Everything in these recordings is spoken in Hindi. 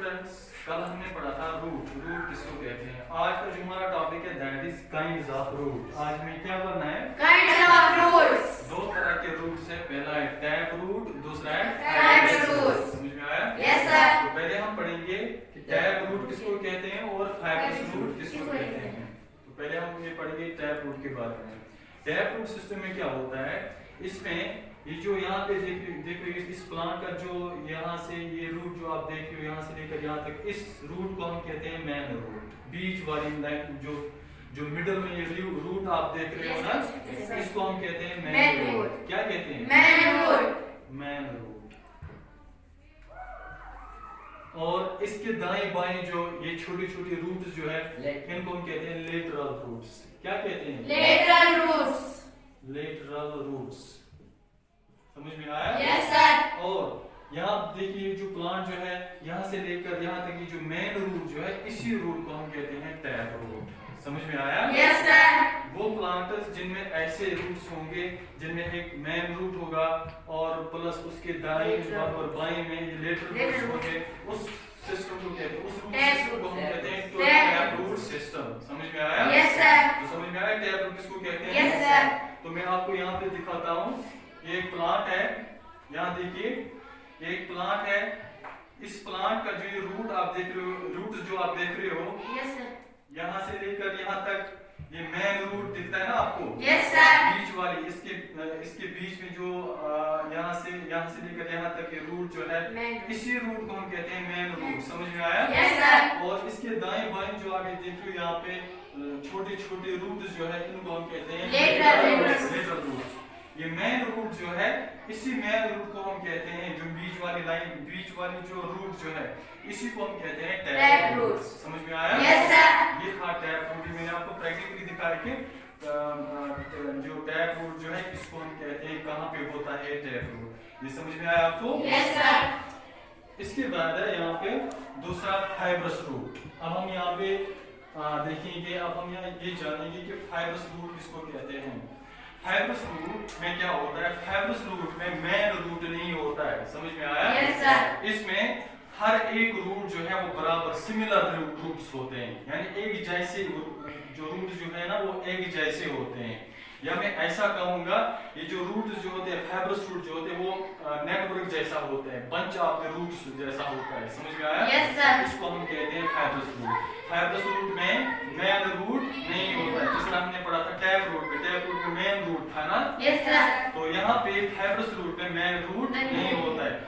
स्टूडेंट्स, कल हमने पढ़ा था रूट किसको कहते हैं। आज का जो हमारा टॉपिक है that is kinds of root. आज में क्या करना है? Kinds of roots. दो तरह के रूट्स है, पहला है टैप रूट, दूसरा है फाइब्रस रूट। समझ में आया? Yes sir. तो पहले हम पढ़ेंगे कि टैप रूट किसको कहते हैं और फाइब्रस रूट किसको कहते हैं। तो पहले हम ये पढ़ेंगे टैप रूट के बारे में। टैप रूट सिस्टम में क्या होता है, इसमें ये जो यहाँ पे देखो इस प्लांट का जो यहाँ से ये रूट जो आप देख रहे हो यहाँ से लेकर यहाँ तक, इस रूट को हम कहते हैं मेन रूट। बीच वाली लाइन जो मिडल में ये रूट आप देख रहे हो ना, इसको हम कहते हैं मेन रूट। क्या कहते हैं? Main root. और इसके दाएं बाएं जो ये छोटी छोटी रूट्स जो है इनको हम कहते हैं लेटरल रूट्स। क्या कहते हैं? Lateral roots. समझ में आया? Yes sir. और यहाँ देखिए जो प्लांट जो है यहाँ से लेकर यहाँ तक की जो मेन रूट जो है, इसी रूट को हम कहते हैं टैप रूट। समझ में आया? Yes sir. वो प्लांट्स जिनमें ऐसे रूट्स होंगे जिनमें एक मेन रूट होगा और प्लस उसके दाएं और बाएं में ये लेटरल रूट्स होंगे, उस सिस्टम को कहते हैं, उस रूट सिस्टम को हम कहते हैं टैप रूट सिस्टम। समझ में आया? Yes sir. तो समझ में आया टैप रूट किसको कहते हैं? Yes sir. तो मैं आपको यहाँ पे दिखाता हूँ। ये एक प्लांट है, यहाँ देखिए एक प्लांट है। इस प्लांट का जो ये रूट आप देख रहे हो, रूट जो आप देख रहे हो, यस सर। यहाँ से लेकर यहाँ तक ये मेन रूट दिखता है ना आपको? Yes sir. बीच वाली इसके बीच में जो यहाँ से लेकर यहाँ तक ये रूट जो है, इसी रूट को हम कहते हैं मेन रूट। समझ में आया? Yes sir. और इसके दाएं बाएं जो आगे देख रहे हो यहाँ पे छोटे छोटे रूट जो है, इनको हम कहते हैं लेटरल रूट। ये मेन रूट जो है, इसी मेन रूट को हम कहते हैं, जो बीच वाली जो रूट जो है, इसी को हम कहते हैं टैप रूट। समझ में आया? Yes sir. ये था टैप रूट। मैंने आपको प्रैक्टिकली दिखाया कि जो टैप रूट जो है इसको हम कहते हैं, कहाँ पे होता है टैप रूट। ये समझ में आया आपको? Yes sir. इसके बाद है यहाँ पे दूसरा फाइब्रस रूट। अब हम यहाँ पे देखेंगे, अब हम यहाँ ये जानेंगे कि फाइब्रस रूट किसको कहते हैं। फाइब्रस रूट में क्या होता है? फाइब्रस रूट में मेन रूट नहीं होता है। समझ में आया? Yes sir. इसमें हर एक रूट जो है वो बराबर सिमिलर रूट्स होते हैं, यानी एक जैसे जो रूट जो है ना वो एक जैसे होते हैं। या मैं ऐसा कहूंगा, ये जो रूट जो होते हैं फाइब्रस रूट जो होते हैं वो नेटवर्क जैसा होता है, बंच ऑफ रूट्स जैसा होता है। समझ में आया? Yes sir. इसको हम कहते हैं फाइब्रस रूट। फाइब्रस रूट में मेन रूट नहीं होता है, जिसमें हमने पढ़ा था टैप रूट में मेन रूट था ना। Yes sir. तो यहाँ पे फाइब्रस रूट में मेन रूट नहीं होता है,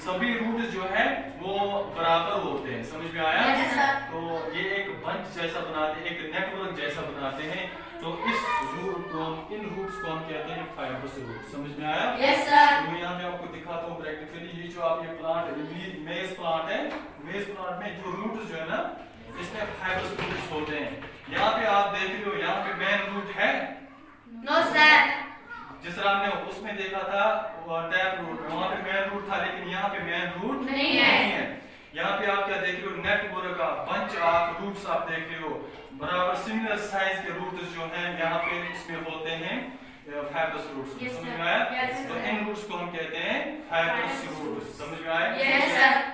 सभी रूट जो है वो बराबर होते हैं। समझ में आया? Yes sir. तो ये एक बंच जैसा बनाते हैं, एक नेटवर्क जैसा बनाते हैं। तो इन रूट्स को हम कहते हैं फाइब्रस रूट। समझ में आया? Yes sir. तो मैं यहाँ पे आपको दिखाता हूँ प्रैक्टिकली। ये जो आप ये प्लांट मेज प्लांट है, मेज प्लांट में जो रूट जो है ना, इसमें फाइब्रस रूट्स होते हैं। यहाँ पे आप देख रहे हो, यहाँ पे मेन रूट है? No sir. जिस तरह हमने उसमें देखा था टैप रूट में, वहाँ पे मेन रूट था, लेकिन यहाँ पे मेन रूट नहीं है। यहाँ पे आप क्या देख रहे हो? नेटवर्क का बंच ऑफ रूट्स आप देख रहे हो, बराबर सिमिलर साइज के रूट्स जो हैं यहाँ पे इसमें होते हैं फाइब्रस रूट्स। समझ में आया? तो इन रूट्स को हम कहते हैं फाइब्रस रूट्स। समझ में आया? Yes sir.